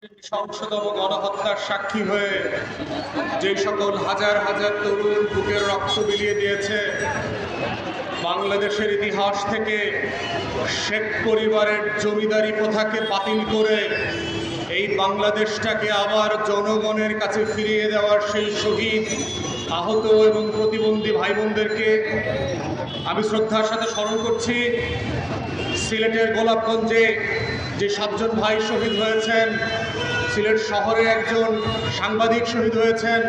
নৃশংসতম গণহত্যার সাক্ষী হয়ে যে সকল হাজার হাজার তরুণ বুকের রক্ত বিলিয়ে দিয়েছে, বাংলাদেশের ইতিহাস থেকে শেখ পরিবারের জমিদারি প্রথাকে বাতিল করে এই বাংলাদেশটাকে আবার জনগণের কাছে ফিরিয়ে দেওয়ার সেই শহীদ, আহত এবং প্রতিবন্ধী ভাই বোনদেরকে আমি শ্রদ্ধার সাথে স্মরণ করছি। সিলেটের গোলাপগঞ্জে যে 7 জন ভাই শহীদ হয়েছেন, সিলেট শহরে একজন সাংবাদিক শহীদ হয়েছেন,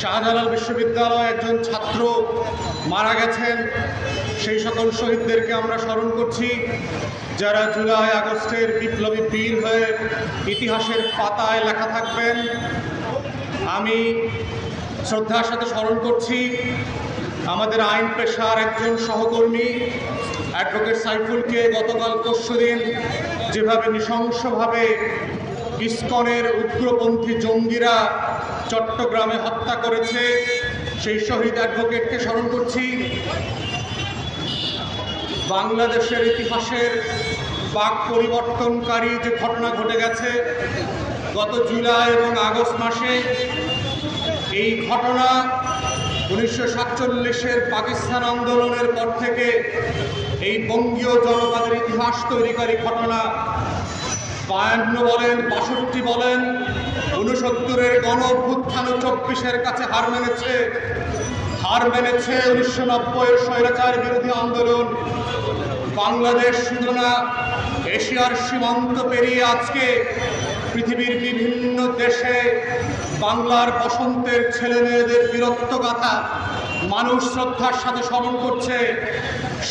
শাহজালাল বিশ্ববিদ্যালয়ে একজন ছাত্র মারা গেছেন, সেই সকল শহীদদেরকে আমরা স্মরণ করছি, যারা জুলাই আগস্টের বিপ্লবী বীর হয়ে ইতিহাসের পাতায় লেখা থাকবেন। আমি শ্রদ্ধার সাথে স্মরণ করছি আমাদের আইন পেশার একজন সহকর্মী অ্যাডভোকেট সাইফুলকে গতকাল পরশুদিন যেভাবে নৃশংসভাবে ইসকনের উগ্রপন্থী জঙ্গিরা চট্টগ্রামে হত্যা করেছে, সেই শহীদ অ্যাডভোকেটকে স্মরণ করছি। বাংলাদেশের ইতিহাসের বাক পরিবর্তনকারী যে ঘটনা ঘটে গেছে গত জুলাই এবং আগস্ট মাসে, এই ঘটনা 1947-এর পাকিস্তান আন্দোলনের পর থেকে এই বঙ্গীয় জনপদের ইতিহাস তৈরিকারী ঘটনা। 52 বলেন, 62 বলেন, 69-এর গণ অভ্যুত্থান 24-এর কাছে হার মেনেছে 1990-এর স্বৈরাচার বিরোধী আন্দোলন। বাংলাদেশ শুধু না, এশিয়ার সীমান্ত পেরিয়ে আজকে পৃথিবীর বিভিন্ন দেশে বাংলার বসন্তের ছেলে মেয়েদের বীরত্ব গাথা মানুষ শ্রদ্ধার সাথে স্মরণ করছে,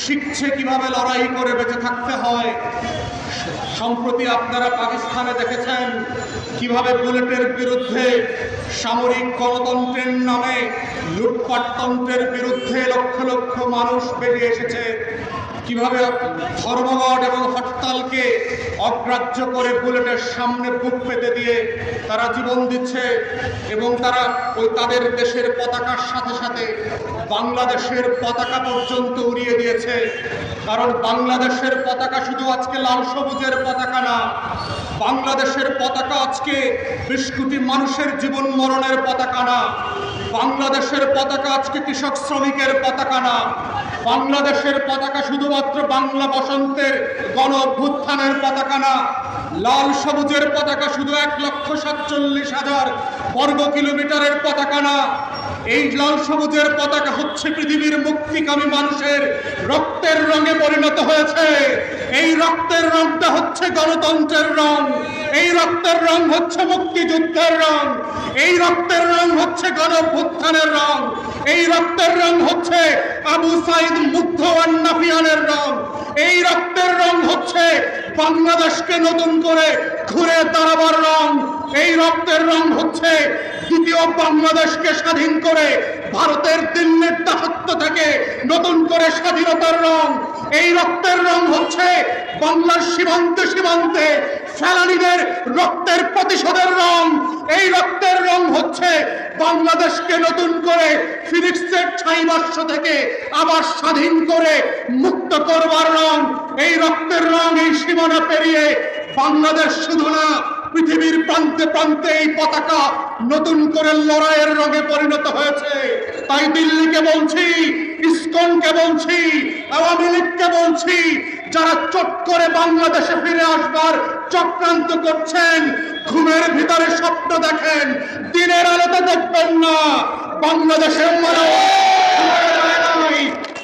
শিখছে কিভাবে লড়াই করে বেঁচে থাকতে হয়। সম্প্রতি আপনারা পাকিস্তানে দেখেছেন কিভাবে বুলেটের বিরুদ্ধে, সামরিক গণতন্ত্রের নামে লুটপাটতন্ত্রের বিরুদ্ধে লক্ষ লক্ষ মানুষ বেরিয়ে এসেছে, কিভাবে ধর্মঘট এবং হরতালকে অগ্রাহ্য করে বুলেটের সামনে বুক পেতে দিয়ে তারা জীবন দিচ্ছে এবং তারা তাদের দেশের পতাকার সাথে সাথে বাংলাদেশের পতাকা পর্যন্ত উড়িয়ে দিয়েছে। কারণ বাংলাদেশের পতাকা শুধু আজকে লাল সবুজের পতাকা না, বাংলাদেশের পতাকা আজকে 20 কোটি মানুষের জীবন মরণের পতাকা না, বাংলাদেশের পতাকা আজকে কৃষক শ্রমিকের পতাকা না, বাংলাদেশের পতাকা শুধুমাত্র বাংলা বসন্তের গণ অভ্যুত্থানের পতাকা না, লাল সবুজের পতাকা শুধু 1,47,000 বর্গ কিলোমিটারের পতাকা না, এই লাল সবুজের পতাকা হচ্ছে পৃথিবীর মুক্তিকামী মানুষের রক্তের রঙে পরিণত হয়েছে। এই রক্তের রংটা হচ্ছে গণতন্ত্রের রং, এই রক্তের রং হচ্ছে মুক্তিযুদ্ধের রং, এই রক্তের রং হচ্ছে গণ অভ্যুত্থানের রং, এই রক্তের রং হচ্ছে আবু সাইদ মুগ্ধ নাফিয়ানের রং, এই রক্তের রং হচ্ছে বাংলাদেশকে নতুন করে ঘুরে দাঁড়াবার রং, এই রক্তের রং হচ্ছে দ্বিতীয় বাংলাদেশকে স্বাধীন করে ভারতের দিল্লির দাসত্ব থেকে নতুন করে স্বাধীনতার রং, এই রক্তের রং হচ্ছে বাংলার সীমান্তে সীমান্তে ফেলানীদের রক্তের প্রতিশোধের রং, এই রক্তের রং হচ্ছে বাংলাদেশকে নতুন করে ফিনিক্সের ছাইবাস্য থেকে আবার স্বাধীন করে মুক্ত করবার রং, এই রক্তের রং এই সীমানা পেরিয়ে বাংলাদেশ শুধু না, পৃথিবীর প্রান্তে প্রান্তে এই পতাকা নতুন করে লড়াইয়ের রঙে পরিণত হয়েছে। তাই দিল্লিকে বলছি, ইসকনকে বলছি, আওয়ামী লীগকে বলছি, যারা চট করে বাংলাদেশে ফিরে আসবার চক্রান্ত করছেন, ঘুমের ভিতরে স্বপ্ন দেখেন, দিনের আলোতে দেখবেন না। বাংলাদেশের মানুষ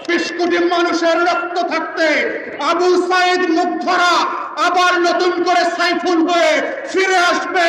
20 কোটি মানুষের রক্ত থাকতে আবু সাইদ মুগ্ধরা আবার নতুন করে সাইফুল হয়ে ফিরে আসবে,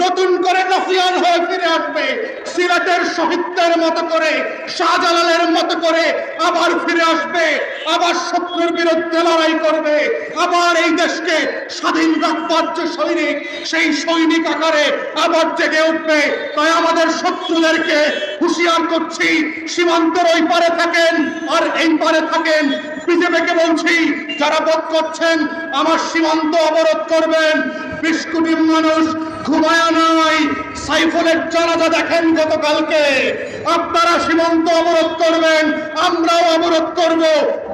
নতুন করে নাফিয়ান হয়ে ফিরে আসবে, সিলেটের শহীদদের মতো করে, শাহজালালের মতো করে আবার ফিরে আসবে, আবার শত্রুর বিরুদ্ধে লড়াই করবে, আবার এই দেশকে স্বাধীন রাখবার যে সৈনিক, সেই সৈনিক আকারে আবার জেগে উঠবে। তাই আমাদের শত্রুদেরকে হুঁশিয়ার করছি, সীমান্তের ওই পারে থাকেন আর এই পারে থাকেন, বিজেপিকে বলছি, যারা বধ করছেন আমার সীমান্ত অবরোধ করবেন। 20 কোটি মানুষ ঘুমায় নাই। সাইফুলের জানাজা দেখেন গতকালকে, আপনারা সীমান্ত অবরোধ করবেন, আমরাও অবরোধ করব।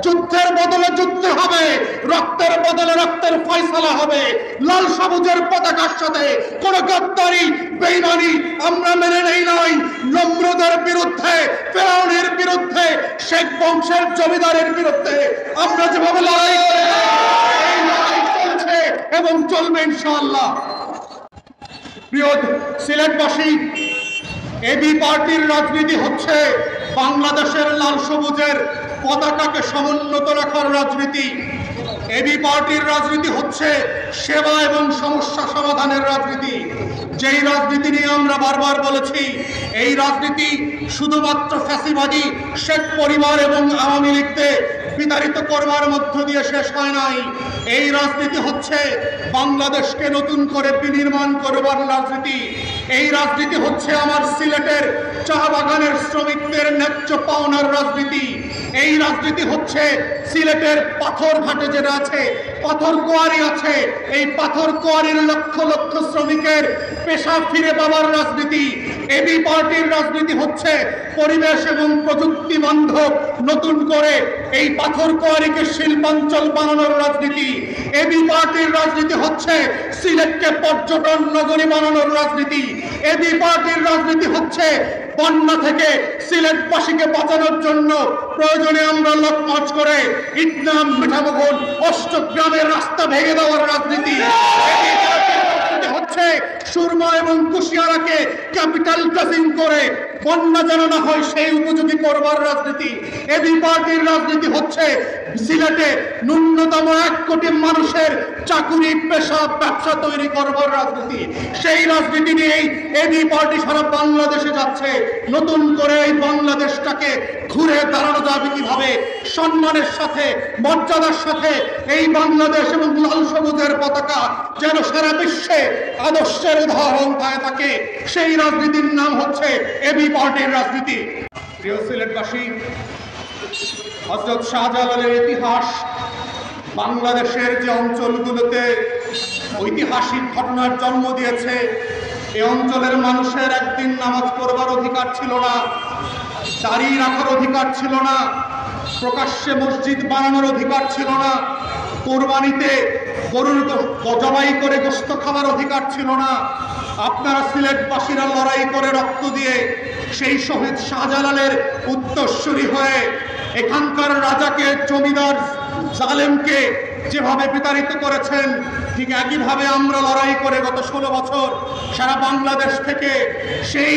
যুদ্ধের বদলে যুদ্ধ হবে, রক্তের বদলে রক্তের ফয়সালা হবে। লাল সবুজের পতাকার সাথে কোন গদ্দারি বেঈমানি আমরা মেনে নেই নাই। নমরুদের বিরুদ্ধে, ফেরাউনের বিরুদ্ধে, শেখ বংশের জমিদারের বিরুদ্ধে আমরা যেভাবে লড়াই করি, এই লড়াই চলছে এবং চলবে ইনশাআল্লাহ। প্রিয় সিলেটবাসী, এবি পার্টির রাজনীতি হচ্ছে বাংলাদেশের লাল সবুজের পতাকাকে সমুন্নত রাখার রাজনীতি। এবি পার্টির রাজনীতি হচ্ছে সেবা এবং সমস্যা সমাধানের রাজনীতি। যেই রাজনীতি নিয়ে আমরা বারবার বলেছি, এই রাজনীতি শুধুমাত্র ফ্যাসিবাদী শেখ পরিবার এবং আওয়ামী লীগকে বিতাড়িত করবার মধ্য দিয়ে শেষ হয় নাই। এই রাজনীতি হচ্ছে বাংলাদেশকে নতুন করে বিনির্মাণ করবার রাজনীতি। এই রাজনীতি হচ্ছে আমার সিলেটের চা বাগানের শ্রমিকদের ন্যায্য পাওনার রাজনীতি। এই রাজনীতি হচ্ছে সিলেটের পাথর ঘাটে যেটা আছে, পাথর কোয়ারি আছে, এই পাথর কোয়ারির লক্ষ লক্ষ শ্রমিকের পেশা ফিরে পাওয়ার রাজনীতি। এবি পার্টির রাজনীতি হচ্ছে পরিবেশ এবং প্রযুক্তি বান্ধব নতুন করে এই পাথর কোয়ারিকে শিল্পাঞ্চল বানানোর রাজনীতি। এবি পার্টির রাজনীতি হচ্ছে সিলেটকে পর্যটন নগরী বানানোর রাজনীতি। এবি পার্টির রাজনীতি হচ্ছে বন্যা থেকে সিলেটবাসীকে বাঁচানোর জন্য প্রয়োজনে আমরা লক মার্চ করে ইটনাম, মিঠামোহন, অষ্টগ্রামের রাস্তা ভেঙে দেওয়ার রাজনীতি। হচ্ছে সুরমা এবং কুশিয়ারাকে ক্যাপিটাল ক্রসিং করে বন্যা যেন না হয় সেই উপযোগী করবার রাজনীতি। এবি পার্টির রাজনীতি হচ্ছে সিলেটে ন্যূনতম 1 কোটি মানুষের চাকুরি, পেশা, ব্যবসা তৈরি করবার রাজনীতি। সেই রাজনীতি নিয়েই এবি পার্টি সারা বাংলাদেশে যাচ্ছে। নতুন করে এই বাংলাদেশটাকে ঘুরে দাঁড়ানো যাবে কিভাবে, সম্মানের সাথে, মর্যাদার সাথে এই বাংলাদেশ এবং লাল সবুজের পতাকা যেন সারা বিশ্বে আদর্শের উদাহরণ হয়ে থাকে, সেই রাজনীতির নাম হচ্ছে এবি পার্টির রাজনীতি। প্রিয় সিলেটবাসী, হযরত শাহজালালের ইতিহাস বাংলাদেশের যে অঞ্চলগুলোতে ঐতিহাসিক ঘটনার জন্ম দিয়েছে, এই অঞ্চলের মানুষের একদিন নামাজ পড়বার অধিকার ছিল না, দাড়ি রাখার অধিকার ছিল না, প্রকাশ্যে মসজিদ বানানোর অধিকার ছিল না, কোরবানিতে গরুর জবাই করে গোশত খাওয়ার অধিকার ছিল না। আপনারা সিলেটবাসীরা লড়াই করে রক্ত দিয়ে সেই শহীদ শাহজালালের উত্তরসূরি হয়ে এখানকার রাজাকে, জমিদার জালেমকে যেভাবে বিতাড়িত করেছেন, ঠিক একইভাবে আমরা লড়াই করে গত 16 বছর সারা বাংলাদেশ থেকে সেই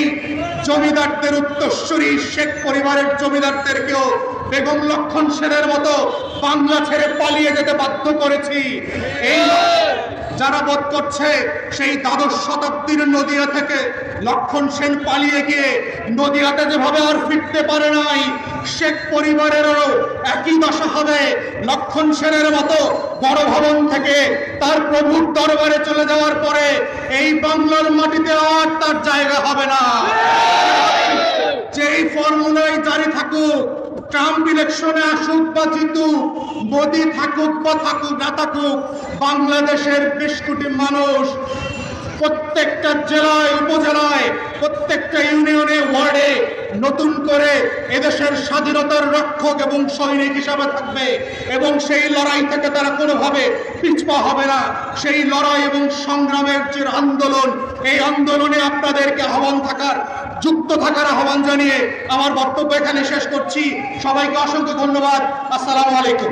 জমিদারদের উত্তরসূরি শেখ পরিবারের জমিদারদেরকেও বেগম লক্ষণ সেনের মতো বাংলা ছেড়ে পালিয়ে যেতে বাধ্য করেছি। এই যারা বধ করছে সেই দ্বাদশ শতাব্দীর নদিয়া থেকে লক্ষণ সেন পালিয়ে গিয়ে নদিয়াতে যেভাবে আর ফিরতে পারে নাই, শেখ পরিবারেরও একই দশা হবে। লক্ষণ সেনের মতো বড় ভবন থেকে তার প্রভুর দরবারে চলে যাওয়ার পরে এই বাংলার মাটিতে আর তার জায়গা হবে না। যেই ফর্মুলাই জারি থাকুক, ট্রাম্প ইলেকশনে আসুক বা জিতুক, মোদি থাকুক বা থাকুক না থাকুক, বাংলাদেশের 20 কোটি মানুষ প্রত্যেকটা জেলায়, উপজেলায়, প্রত্যেকটা ইউনিয়নে, ওয়ার্ডে নতুন করে এদেশের স্বাধীনতার রক্ষক এবং সৈনিক হিসাবে থাকবে এবং সেই লড়াই থেকে তারা কোনোভাবে পিছপা হবে না। সেই লড়াই এবং সংগ্রামের যে আন্দোলন, এই আন্দোলনে আপনাদেরকে যুক্ত থাকার আহ্বান জানিয়ে আমার বক্তব্য এখানে শেষ করছি। সবাইকে অসংখ্য ধন্যবাদ। আসসালামু আলাইকুম।